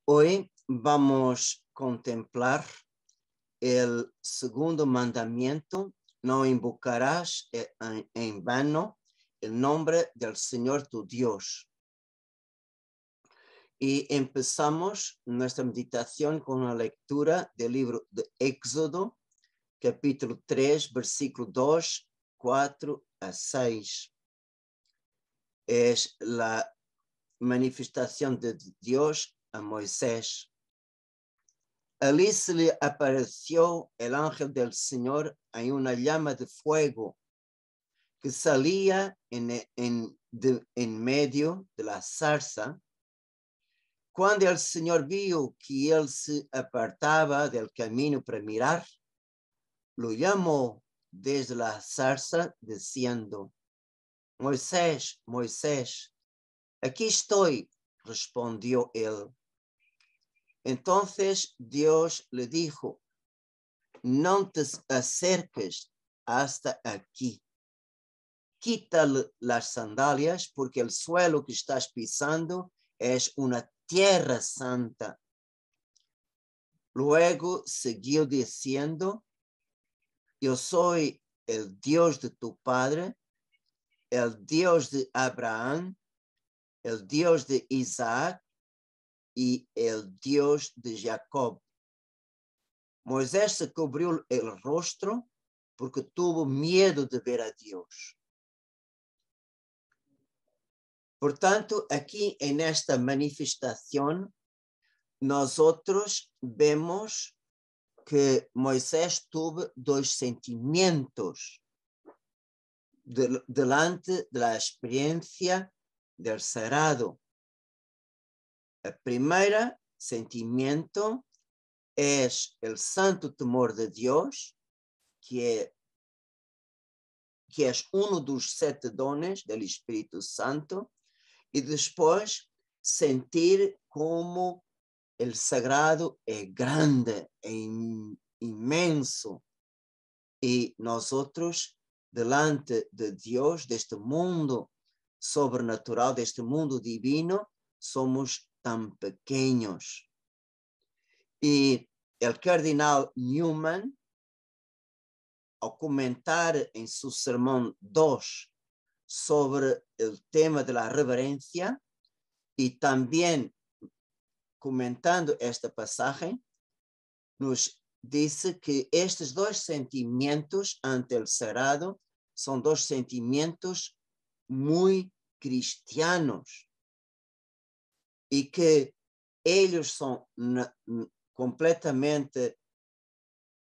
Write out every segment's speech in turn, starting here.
Hoy vamos a contemplar el segundo mandamiento: no invocarás en vano el nombre del Señor tu Dios. Y empezamos nuestra meditación con la lectura del libro de Éxodo, capítulo 3, versículo 2, 4 a 6. Es la manifestación de Dios a Moisés. Allí se le apareció el ángel del Señor en una llama de fuego que salía en medio de la zarza. Cuando el Señor vio que él se apartaba del camino para mirar, lo llamó desde la zarza diciendo: Moisés, Moisés. Aquí estoy, respondió él. Entonces Dios le dijo: no te acerques hasta aquí. Quita las sandalias, porque el suelo que estás pisando es una tierra santa. Luego siguió diciendo: yo soy el Dios de tu padre, el Dios de Abraham, el Dios de Isaac y el Dios de Jacob. Moisés se cubrió el rostro porque tuvo miedo de ver a Dios. Por tanto, aquí en esta manifestación, nosotros vemos que Moisés tuvo dos sentimientos delante de la experiencia del sagrado. El primer sentimiento es el santo temor de Dios, que es uno de los 7 dones del Espíritu Santo, y después sentir como el sagrado es grande, es inmenso, y nosotros delante de Dios, de este mundo sobrenatural, de este mundo divino, somos tan pequeños. Y el cardenal Newman, al comentar en su sermón 2 sobre el tema de la reverencia, y también comentando este pasaje, nos dice que estos dos sentimientos ante el sagrado son dos sentimientos muy cristianos y que ellos son completamente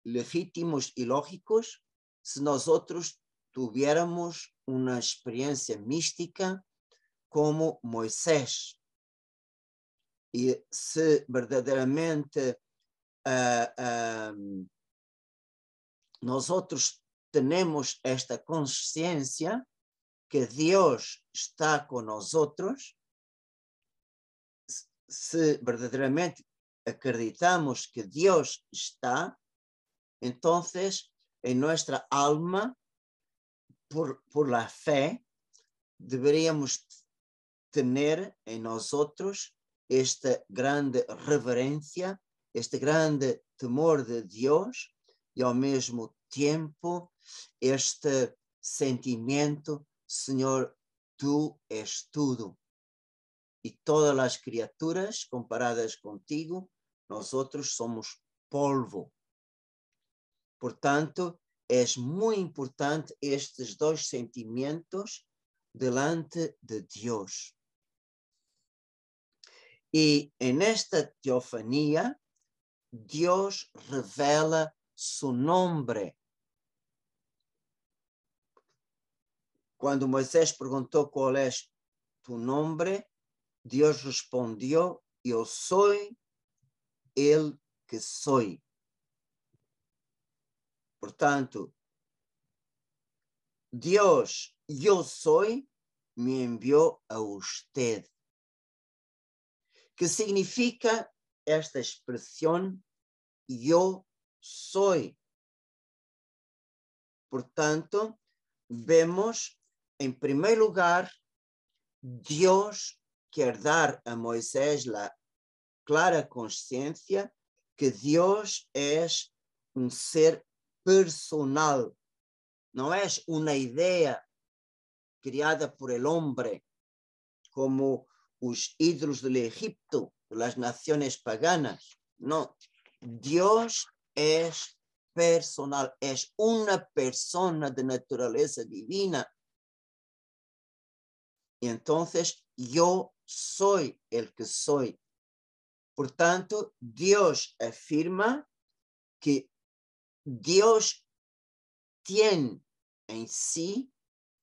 legítimos y lógicos si nosotros tuviéramos una experiencia mística como Moisés. Y si verdaderamente nosotros tenemos esta conciencia que Dios está con nosotros, si verdaderamente acreditamos que Dios está, entonces en nuestra alma, por la fe, deberíamos tener en nosotros esta grande reverencia, este grande temor de Dios, y al mismo tiempo este sentimiento: Señor, tú eres todo, y todas las criaturas comparadas contigo, nosotros somos polvo. Por tanto, es muy importante estos dos sentimientos delante de Dios. Y en esta teofanía, Dios revela su nombre. Cuando Moisés preguntó cuál es tu nombre, Dios respondió: yo soy el que soy. Por tanto, Dios, yo soy, me envió a usted. ¿Qué significa esta expresión? Yo soy. Por tanto, vemos en primer lugar, Dios quiere dar a Moisés la clara consciência que Deus é um ser personal, não é uma ideia criada por el hombre, como os ídolos do Egipto, las naciones paganas. No, Dios es personal, es una persona de naturaleza divina. Y entonces yo soy el que soy. Por tanto, Dios afirma que Dios tiene en sí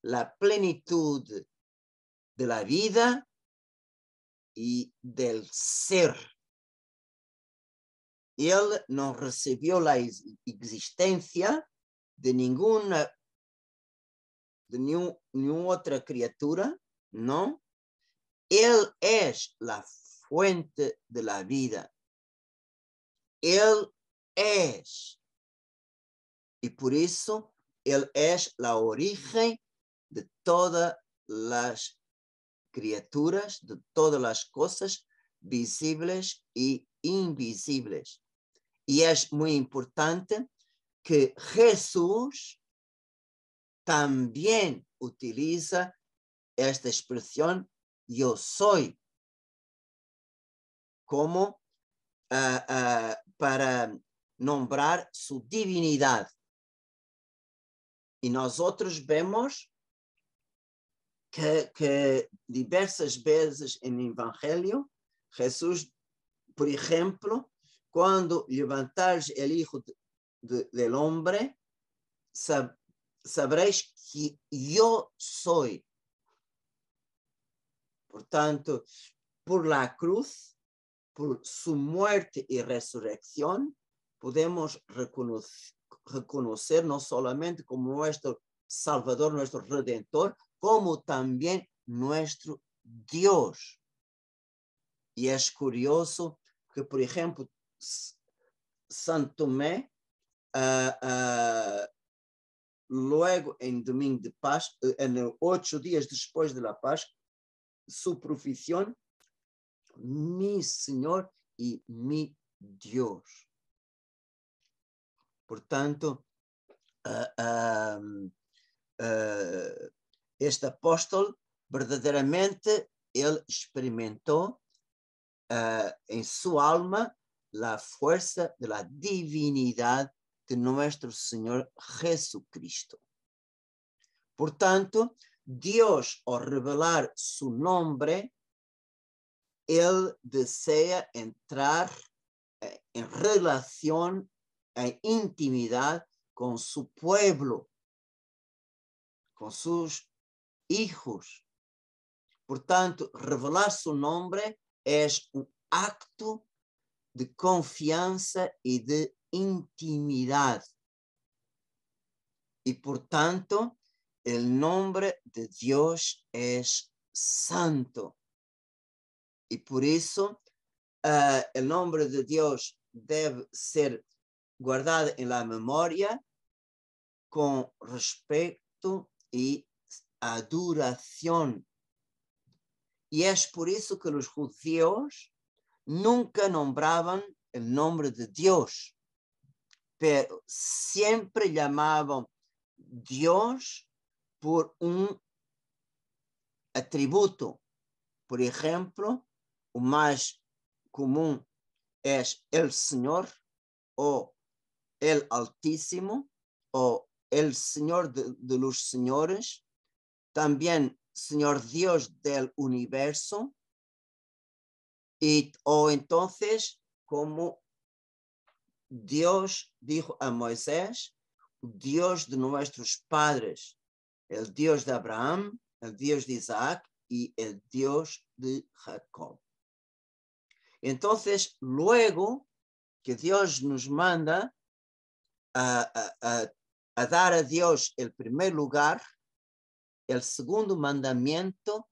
la plenitud de la vida y del ser. Él no recibió la existencia de ninguna otra criatura, ¿no? Él es la fuente de la vida. Él es. Y por eso, Él es la origen de todas las criaturas, de todas las cosas visibles y invisibles. Y es muy importante que Jesús también utiliza esta expresión yo soy como para nombrar su divinidad. Y nosotros vemos que diversas veces en el Evangelio, Jesús, por ejemplo, cuando levantares el Hijo del Hombre, sabréis que yo soy. Por tanto, por la cruz, por su muerte y resurrección, podemos reconocer no solamente como nuestro Salvador, nuestro Redentor, como también nuestro Dios. Y es curioso que, por ejemplo, San Tomé, luego en Domingo de Pascua, en 8 días después de la Pascua, su profesión, mi Señor y mi Dios. Por tanto, este apóstol verdaderamente él experimentó en su alma la fuerza de la divinidad de nuestro Señor Jesucristo. Por tanto, Dios, al revelar su nombre, Él desea entrar en relación, en intimidad con su pueblo, con sus hijos. Por tanto, revelar su nombre es un acto de confianza y de intimidad. Y por tanto, el nombre de Dios es santo. Y por eso el nombre de Dios debe ser guardado en la memoria con respeto y adoración. Y es por eso que los judíos nunca nombraban el nombre de Dios, pero siempre llamaban Dios por un atributo. Por ejemplo, o más común es el Señor o el Altísimo o el Señor de los Señores, también Señor Dios del universo, o entonces como Dios dijo a Moisés, Dios de nuestros padres, el Dios de Abraham, el Dios de Isaac y el Dios de Jacob. Entonces, luego que Dios nos manda a dar a Dios el primer lugar, el segundo mandamiento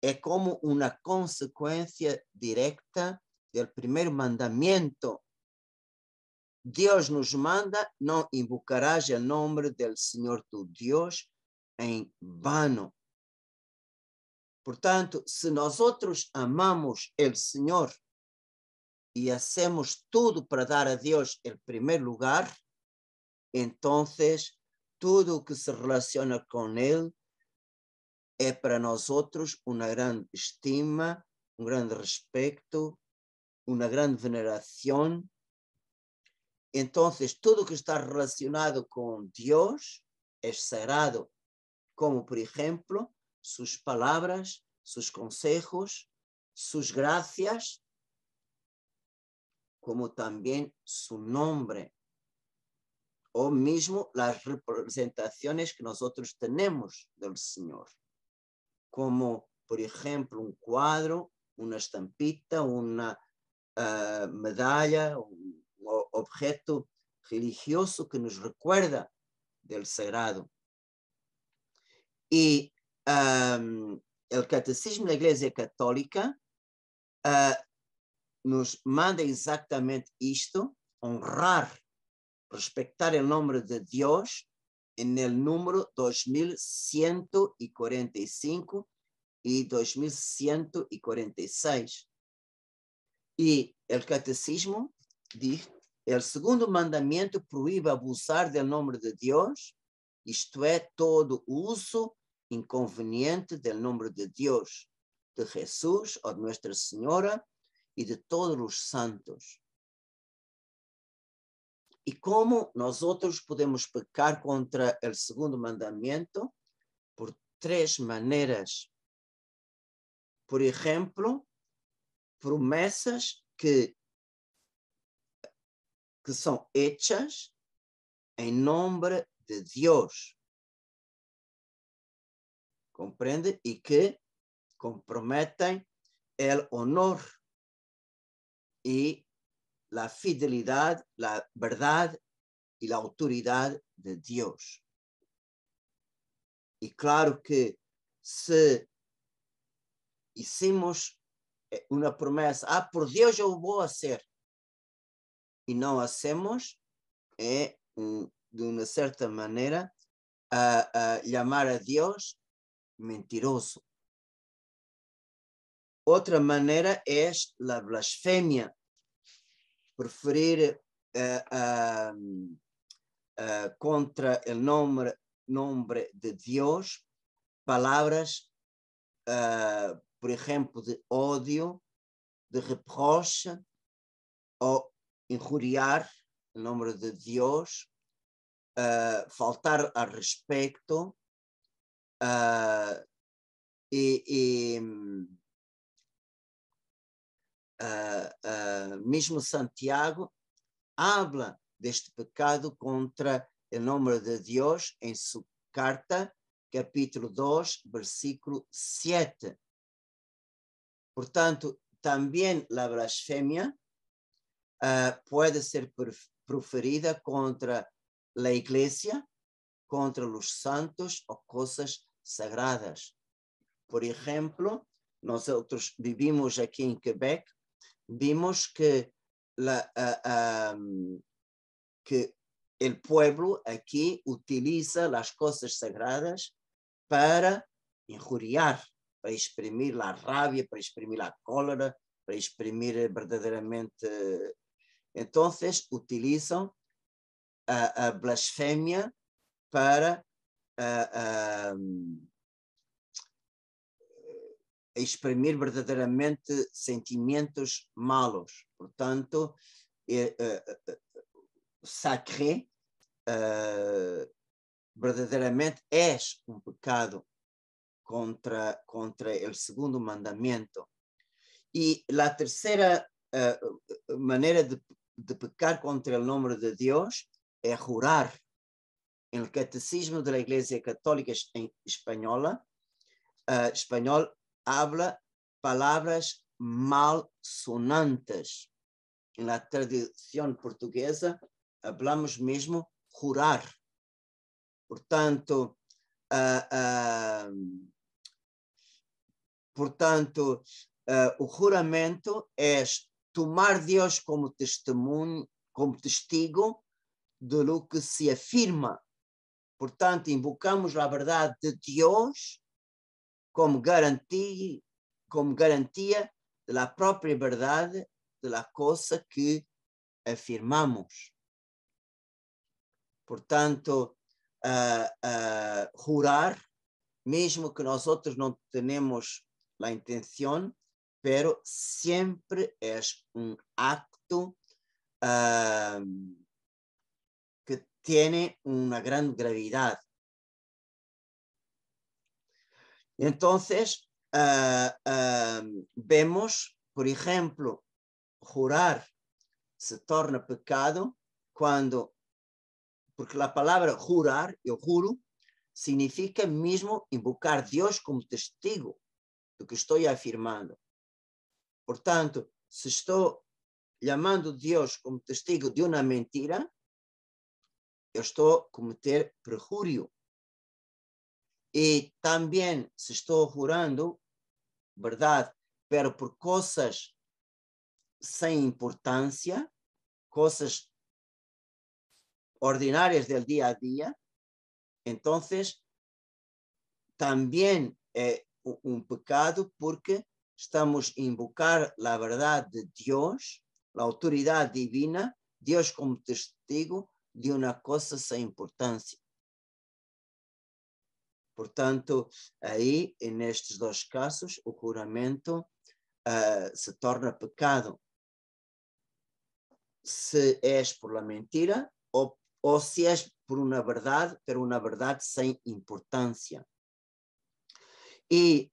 es como una consecuencia directa del primer mandamiento. Dios nos manda, no invocarás el nombre del Señor tu Dios en vano. Por tanto, si nosotros amamos el Señor y hacemos todo para dar a Dios el primer lugar, entonces todo que se relaciona con Él é para nós outros uma grande estima, um grande respeito, uma grande veneração. Então, tudo que está relacionado com Deus é sagrado, como, por exemplo, suas palavras, seus conselhos, suas gracias, como também seu nome, ou mesmo as representações que nós outros temos do Senhor. Como, por ejemplo, un cuadro, una estampita, una medalla, un objeto religioso que nos recuerda del sagrado. Y el Catecismo de la Iglesia Católica nos manda exactamente isto, honrar, respetar el nombre de Dios, en el número 2145 y 2146. Y el catecismo dice, el segundo mandamiento prohíbe abusar del nombre de Dios, isto é, todo uso inconveniente del nombre de Dios, de Jesús o de Nuestra Señora y de todos los santos. E como nós outros podemos pecar contra o segundo mandamento? Por três maneiras. Por exemplo, promessas que são hechas em nome de Deus. Compreende? E que comprometem o honor e la fidelidad, la verdad y la autoridad de Dios. Y claro que si hicimos una promesa, por Dios yo voy a hacer, y no hacemos, de una cierta manera, llamar a Dios mentiroso. Otra manera es la blasfemia. Preferir contra el nombre de Dios palabras, por ejemplo, de odio, de reproche, o injuriar el nombre de Dios, faltar al respeto, mesmo Santiago habla deste pecado contra o nome de Deus em sua carta, capítulo 2, versículo 7. Portanto, também a blasfémia pode ser proferida contra a Igreja, contra os santos ou coisas sagradas. Por exemplo, nós outros vivimos aqui em Quebec, vimos que el pueblo aquí utiliza las cosas sagradas para injuriar, para exprimir la rabia, para exprimir la cólera, para exprimir verdaderamente. Entonces utilizan a blasfemia para exprimir verdaderamente sentimientos malos. Portanto, sacré verdaderamente é pecado contra o segundo mandamento. E a terceira maneira de pecar contra o nome de Deus é jurar. En el Catecismo de la Iglesia Católica en español habla palabras malsonantes. En la tradición portuguesa hablamos mesmo jurar. Portanto, o juramento é tomar Deus como testemunho, como testigo de lo que se afirma. Portanto, invocamos a verdade de Deus como garantia da própria verdade de la cosa que afirmamos. Portanto, jurar, mesmo que nosotros no tenemos la intención, pero siempre es un acto que tiene una gran gravedad. Entonces, vemos, por ejemplo, jurar se torna pecado cuando, porque la palabra jurar, yo juro, significa mismo invocar a Dios como testigo do que estou afirmando. Portanto, se estou chamando Deus como testigo de uma mentira, eu estou a cometer perjúrio. E também, se estou jurando, verdade, pero por coisas sem importância, coisas ordinárias del dia a dia, entonces também é um pecado porque estamos a invocar a verdade de Deus, a autoridade divina, Deus como testigo de uma coisa sem importância. Portanto, aí, nestes dois casos, o juramento se torna pecado. Se és por la mentira ou se és por uma verdade, pero uma verdade sem importância. E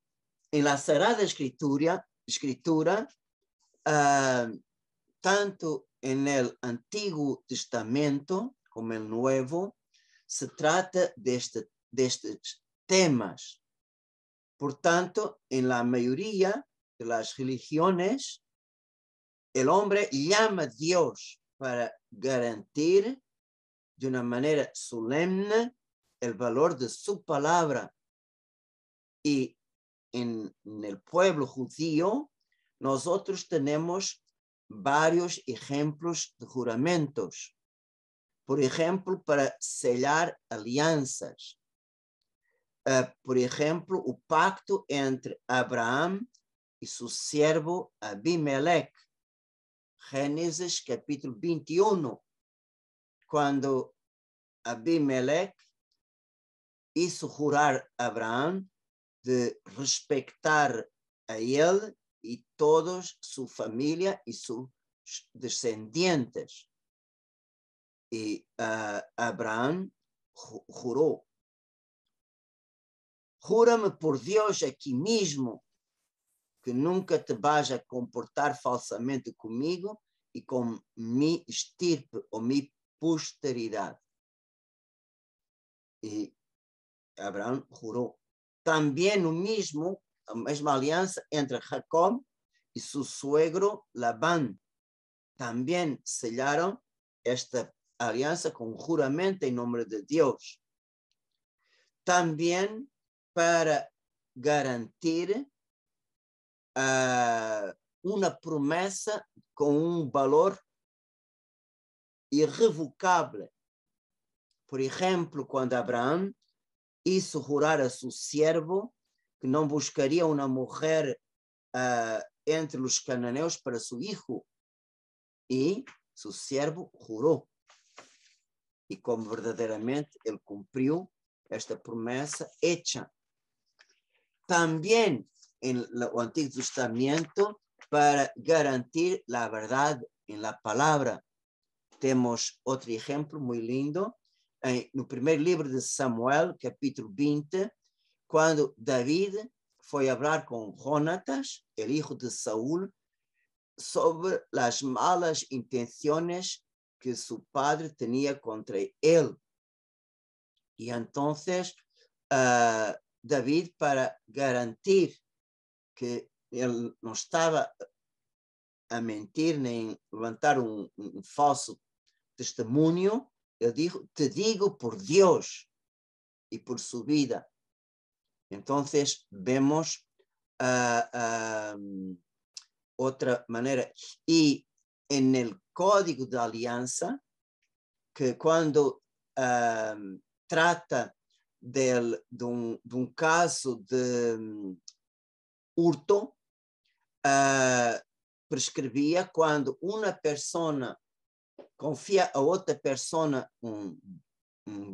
em la Sagrada Escritura, tanto en el Antiguo Testamento como el Nuevo, se trata de estes temas. Por tanto, en la mayoría de las religiones, el hombre llama a Dios para garantir de una manera solemne el valor de su palabra. Y en el pueblo judío, nosotros tenemos varios ejemplos de juramentos. Por ejemplo, para sellar alianzas. Por ejemplo, el pacto entre Abraham y su siervo Abimelech. Génesis capítulo 21. Cuando Abimelech hizo jurar a Abraham de respetar a él y todos su familia y sus descendientes. Y Abraham juró: júrame por Dios aquí mismo que nunca te vas a comportar falsamente conmigo y con mi estirpe o mi posteridad. Y Abraham juró. También lo mismo, la misma alianza entre Jacob y su suegro Labán. También sellaron esta alianza con juramento en nombre de Dios. También para garantir una promesa con un valor irrevocable. Por ejemplo, cuando Abraham hizo jurar a su siervo que no buscaría una mujer entre los cananeos para su hijo, y su siervo juró. Y como verdaderamente él cumplió esta promesa hecha. También en el Antiguo Testamento, para garantir la verdad en la palabra. Tenemos otro ejemplo muy lindo en el primer libro de Samuel, capítulo 20, cuando David fue a hablar con Jonatas, el hijo de Saúl, sobre las malas intenciones que su padre tenía contra él. Y entonces David, para garantir que él no estaba a mentir ni levantar un falso testimonio, él dijo: te digo por Dios y por su vida. Entonces vemos otra manera. Y en el código de alianza, que cuando trata de un caso de hurto, prescrevia quando uma pessoa confia a outra pessoa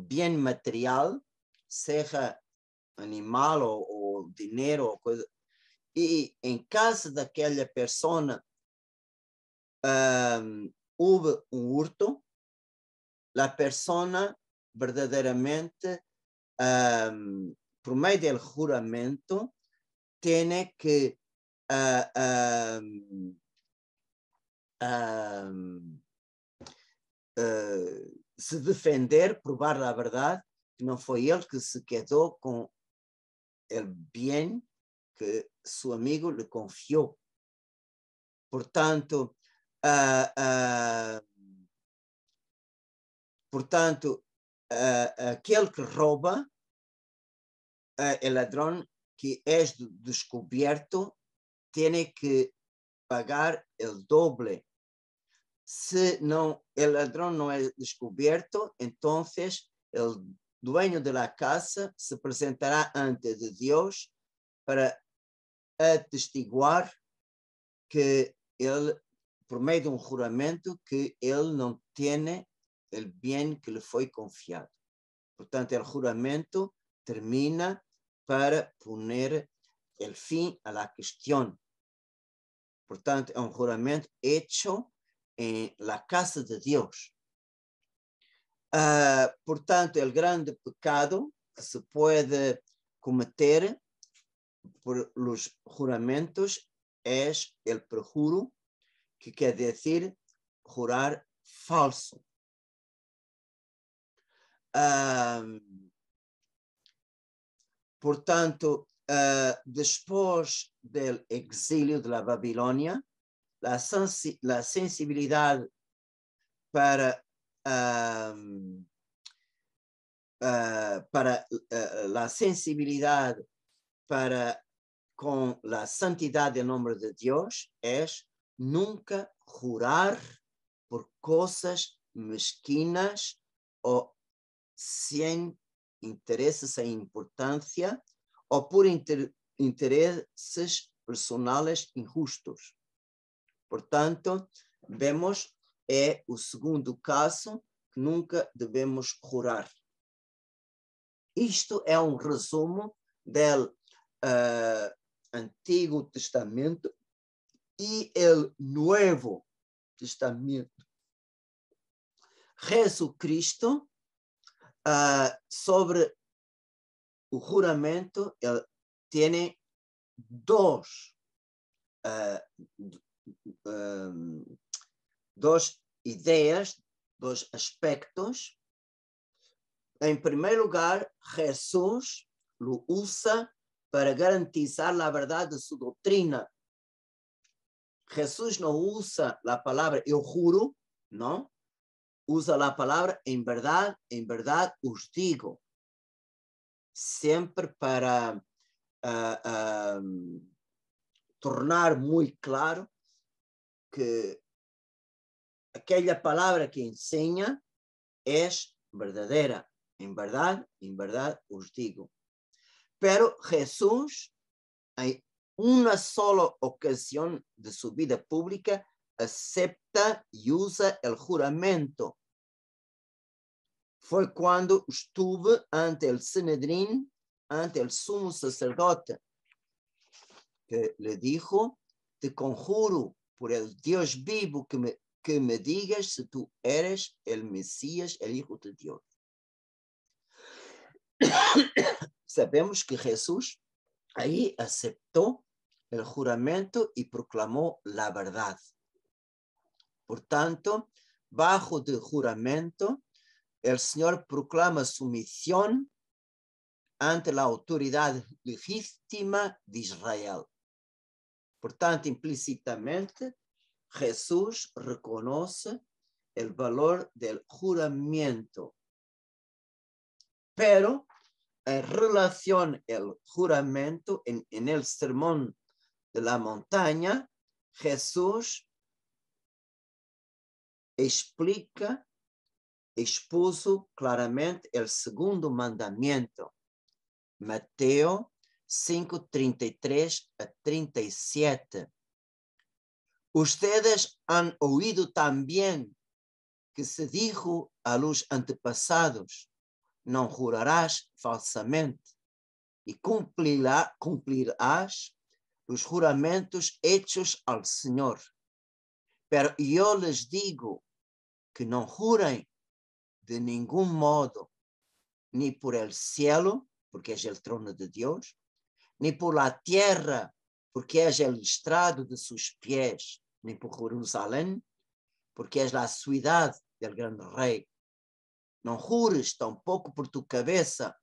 bem material, seja animal ou dinheiro ou coisa, e em caso daquela pessoa houve hurto, a pessoa verdadeiramente, por meio do juramento, tem que se defender, provar a verdade, que não foi ele que se quedou com o bem que seu amigo lhe confiou. Portanto, aquele que rouba, o ladrão que é descoberto, tem que pagar o doble. Se não, o ladrão não é descoberto, então o dueño da casa se apresentará ante de Deus para atestiguar que ele, por meio de juramento, que ele não tem o bem que lhe foi confiado. Portanto, o juramento termina para poner el fin a la questão. Portanto, é juramento hecho en la casa de Dios. Portanto, el grande pecado que se puede cometer por los juramentos es el perjuro, que quer decir jurar falso. Portanto, después del exilio de la Babilonia, la sensibilidad para la sensibilidad para con la santidad del nombre de Dios es nunca jurar por cosas mezquinas o sin intereses e importancia o por intereses personales injustos. Portanto, vemos é o segundo caso que nunca devemos jurar. Isto é resumo do Antigo Testamento e o Novo Testamento. Jesucristo, sobre o juramento, ele tem duas ideias, dois aspectos. Em primeiro lugar, Jesús lo usa para garantizar a verdade de sua doutrina. Jesús não usa a palavra eu juro, não. Usa a palavra em verdade os digo. Sempre para tornar muito claro que aquela palavra que ensina é verdadeira. Em verdade os digo. Pero Jesús, em uma sola ocasião de sua vida pública, acepta e usa o juramento. Foi quando estuve ante o Sanedrín, ante o sumo sacerdote, que lhe dijo: te conjuro por el Dios vivo que me digas si tú eres el Mesías, el Hijo de Dios. Sabemos que Jesús ahí aceptó el juramento y proclamó la verdad. Por tanto, bajo el juramento, el Señor proclama su misión ante la autoridad legítima de Israel. Por tanto, implícitamente, Jesús reconoce el valor del juramento. Pero en relación al juramento, en el sermón de la montaña, Jesús expuso claramente el segundo mandamiento. Mateo 5:33 a 37. Ustedes han oído también que se dijo a los antepasados, no jurarás falsamente y cumplirás los juramentos hechos al Señor. Pero yo les digo que no juren de ningún modo, ni por el cielo, porque es el trono de Dios, ni por la tierra, porque es el estrado de sus pies, ni por Jerusalén, porque es la ciudad del gran rey. No jures tampoco por tu cabeza,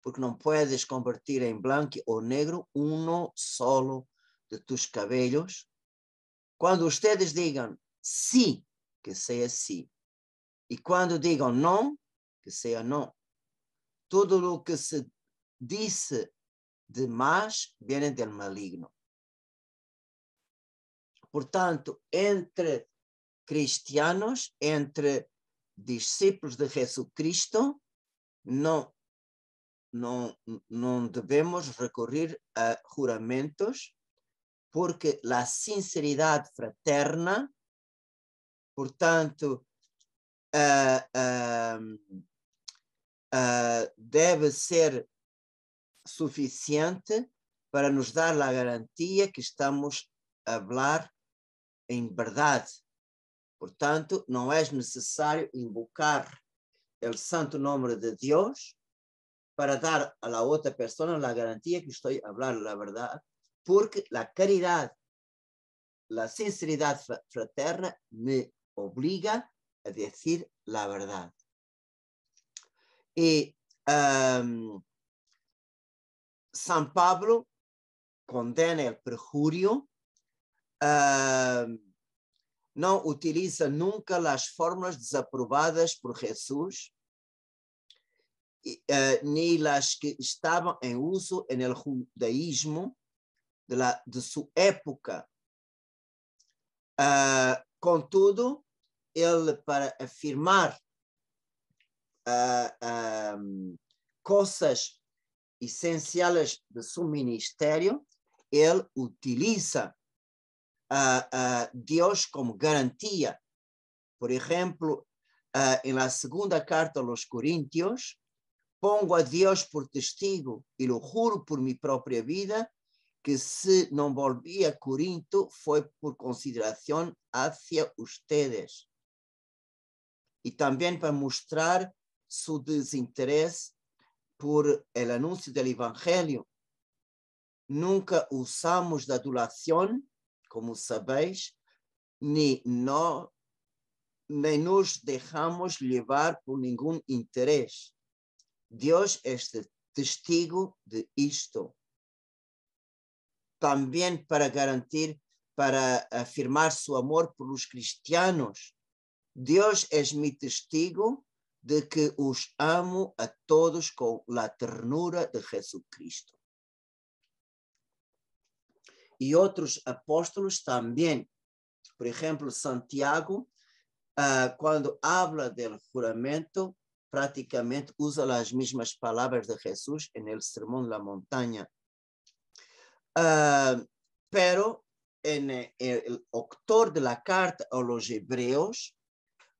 porque no puedes convertir en blanco o negro uno solo de tus cabellos. Cuando ustedes digan sí, que sea sí. Y cuando digan no, que sea no. Todo lo que se dice de más viene del maligno. Por tanto, entre cristianos, entre discípulos de Jesucristo, no debemos recurrir a juramentos, porque la sinceridad fraterna, por tanto, debe ser suficiente para nos dar la garantía que estamos a hablar en verdad. Por tanto, no es necesario invocar el santo nombre de Dios para dar a la otra persona la garantía que estoy hablando la verdad, porque la caridad, la sinceridad fraterna me obliga a decir la verdad. Y San Pablo condena el perjurio, no utiliza nunca las fórmulas desaprobadas por Jesús, ni las que estaban en uso en el judaísmo de su época. Contudo, él, para afirmar cosas esenciales de su ministerio, él utiliza a Dios como garantía. Por ejemplo, en la segunda carta a los Corintios, pongo a Dios por testigo y lo juro por mi propia vida, que si no volví a Corinto fue por consideración hacia ustedes. Y también para mostrar su desinterés por el anuncio del Evangelio. Nunca usamos la adulación, como sabéis, ni nos dejamos llevar por ningún interés. Dios es testigo de esto. También para afirmar su amor por los cristianos. Dios es mi testigo de que os amo a todos con la ternura de Jesucristo. Y otros apóstoles también. Por ejemplo, Santiago, cuando habla del juramento, prácticamente usa las mismas palabras de Jesús en el Sermón de la Montaña. Pero en el autor de la carta a los Hebreos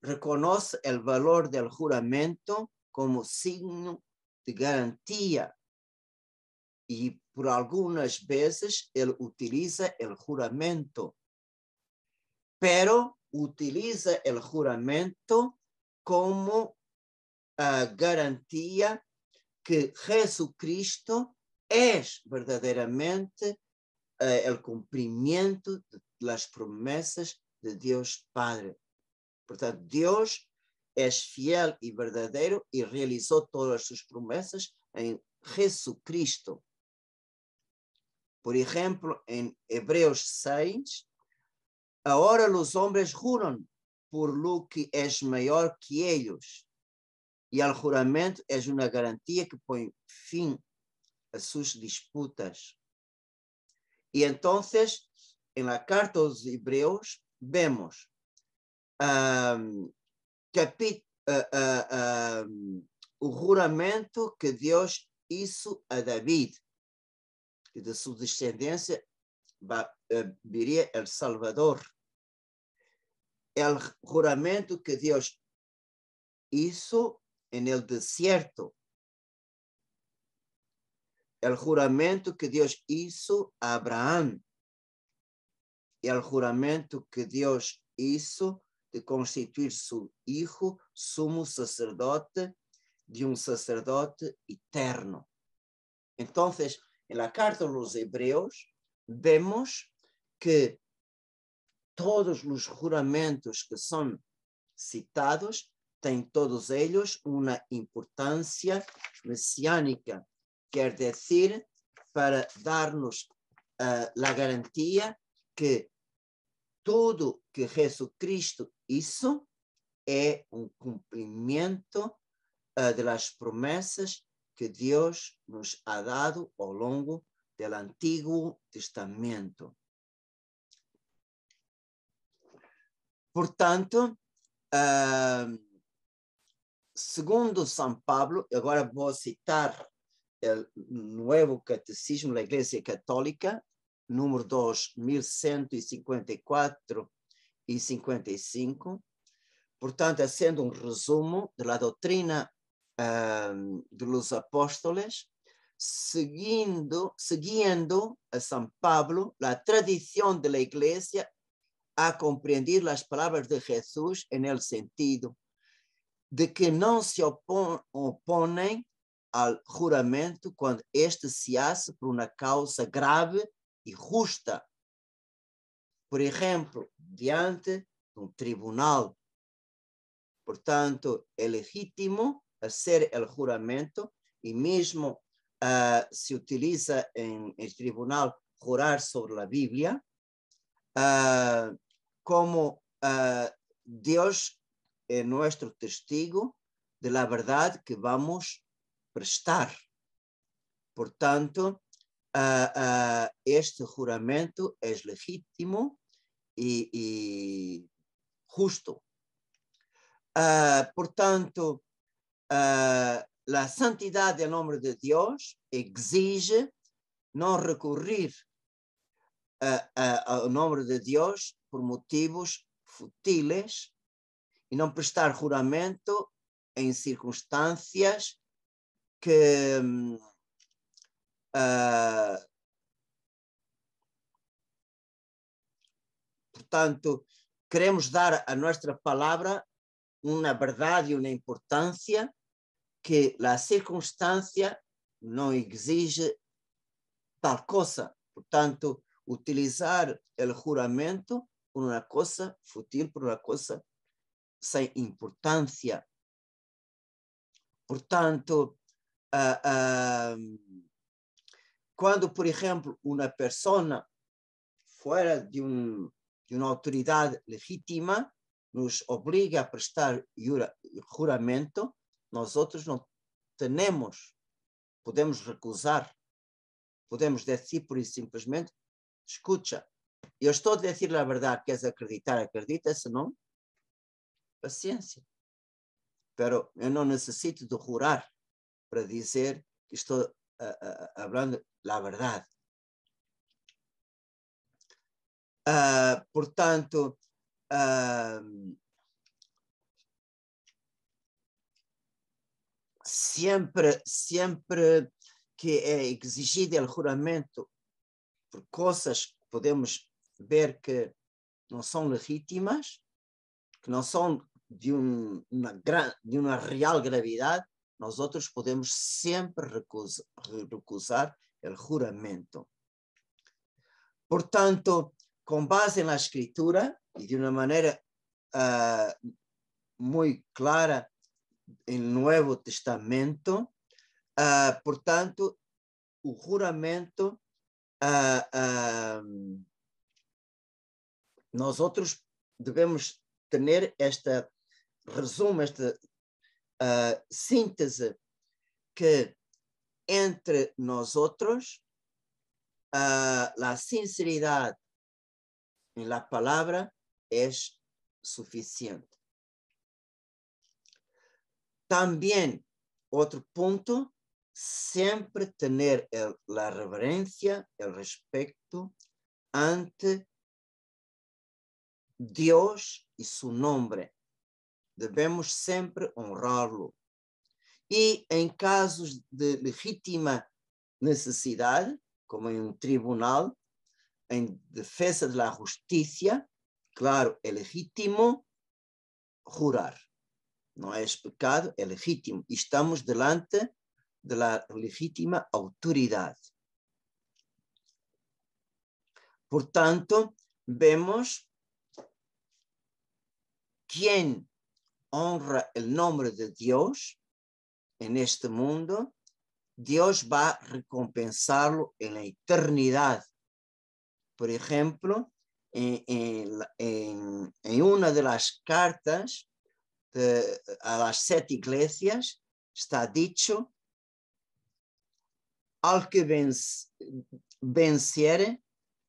reconoce el valor del juramento como signo de garantía, y por algunas veces él utiliza el juramento, pero utiliza el juramento como garantía que Jesucristo es verdaderamente el cumplimiento de las promesas de Dios Padre. Por tanto, Dios es fiel y verdadero y realizó todas sus promesas en Jesucristo. Por ejemplo, en Hebreos 6, ahora los hombres juran por lo que es mayor que ellos, y el juramento es una garantía que pone fin a sus disputas. Y entonces, en la carta a los Hebreos, vemos o juramento que Dios hizo a David, que de su descendencia viría el Salvador. el juramento que Dios hizo en el desierto, el juramento que Dios hizo a Abraham, y el juramento que Dios hizo de constituir su hijo sumo sacerdote de un sacerdote eterno. Entonces, en la carta a los Hebreos vemos que todos los juramentos que son citados tienen todos ellos una importancia mesiánica, quer decir, para darnos la garantía que todo que Jesucristo hizo es un cumplimiento de las promesas que Dios nos ha dado a lo largo del Antiguo Testamento. Por tanto, segundo San Pablo, agora vou citar o Novo Catecismo da Igreja Católica, número 2154 e 55, portanto, sendo resumo da doutrina de los apóstoles, siguiendo a San Pablo, la tradición de la Iglesia a comprender las palabras de Jesús en el sentido de que no se oponen al juramento cuando este se hace por una causa grave y justa. Por ejemplo, diante de un tribunal. Por tanto, es legítimo hacer el juramento y mismo se utiliza en el tribunal jurar sobre la Biblia como Dios es nuestro testigo de la verdad que vamos a prestar. Por tanto, este juramento es legítimo y justo. Por tanto, la santidad del nombre de Dios exige no recurrir al nombre de Dios por motivos fútiles y no prestar juramento en circunstancias que por tanto, queremos dar a nuestra palabra una verdad y una importancia que la circunstancia no exige tal cosa. Por tanto, utilizar el juramento por una cosa fútil, por una cosa sin importancia. Por tanto, cuando, por ejemplo, una persona fuera de una autoridad legítima nos obliga a prestar juramento, nosotros no tenemos, podemos recusar, podemos decir por isso simplesmente, escucha, eu estou a dizer a verdade, queres acreditar, acredita, se não, paciência. Pero eu não necessito de jurar para dizer que estou falando a verdade. Portanto, siempre que é exigido o juramento por coisas que podemos ver que não são legítimas, que não são de uma real gravidade, nós outros podemos sempre recusar o juramento. Portanto, com base na Escritura e de uma maneira muito clara no Novo Testamento, portanto, o juramento nós outros devemos ter esta resumo, esta síntese que entre nós outros a sinceridade em la palabra é suficiente. También, otro punto, siempre tener la reverencia, el respeto ante Dios y su nombre. Debemos sempre honrá-lo. E em casos de legítima necessidade, como em um tribunal, em defesa da justiça, claro, é legítimo jurar. Não é pecado, é legítimo. E estamos delante da legítima autoridade. Portanto, vemos quem honra o nome de Deus en este mundo, Dios va a recompensarlo en la eternidad. Por ejemplo, en una de las cartas a las 7 iglesias está dicho: al que venciere,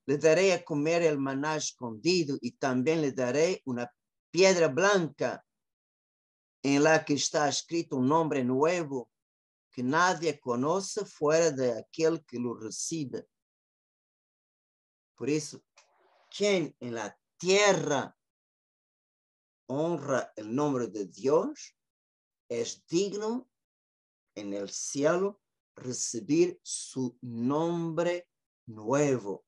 le daré a comer el maná escondido y también le daré una piedra blanca en la que está escrito un nombre nuevo que nadie conoce fuera de aquel que lo recibe. Por eso, quien en la tierra honra el nombre de Dios es digno en el cielo recibir su nombre nuevo.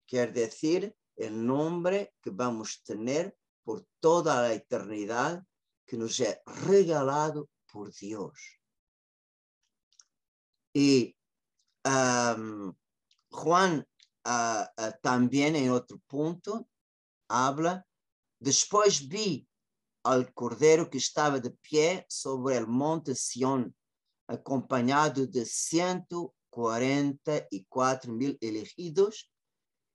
Quiere decir, el nombre que vamos a tener por toda la eternidad, que nos es regalado por Dios. Y Juan también en otro punto habla: después vi al Cordero que estaba de pie sobre el monte Sión, acompañado de 144,000 elegidos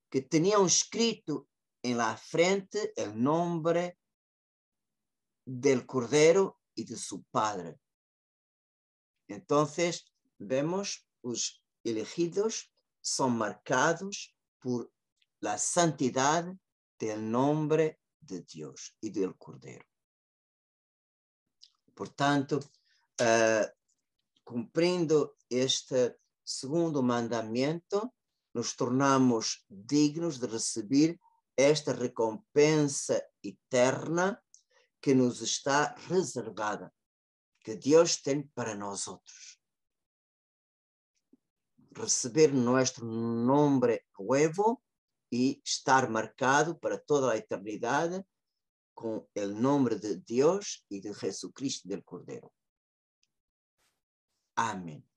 que tenían escrito en la frente el nombre del Cordero y de su Padre. Entonces, vemos los elegidos son marcados por la santidad del nombre de Dios y del Cordero. Por tanto, cumprindo este segundo mandamiento, nos tornamos dignos de recibir esta recompensa eterna que nos está reservada, que Dios tem para nosotros. Receber nuestro nombre nuevo y estar marcado para toda la eternidad con el nombre de Dios y de Jesucristo del Cordero. Amén.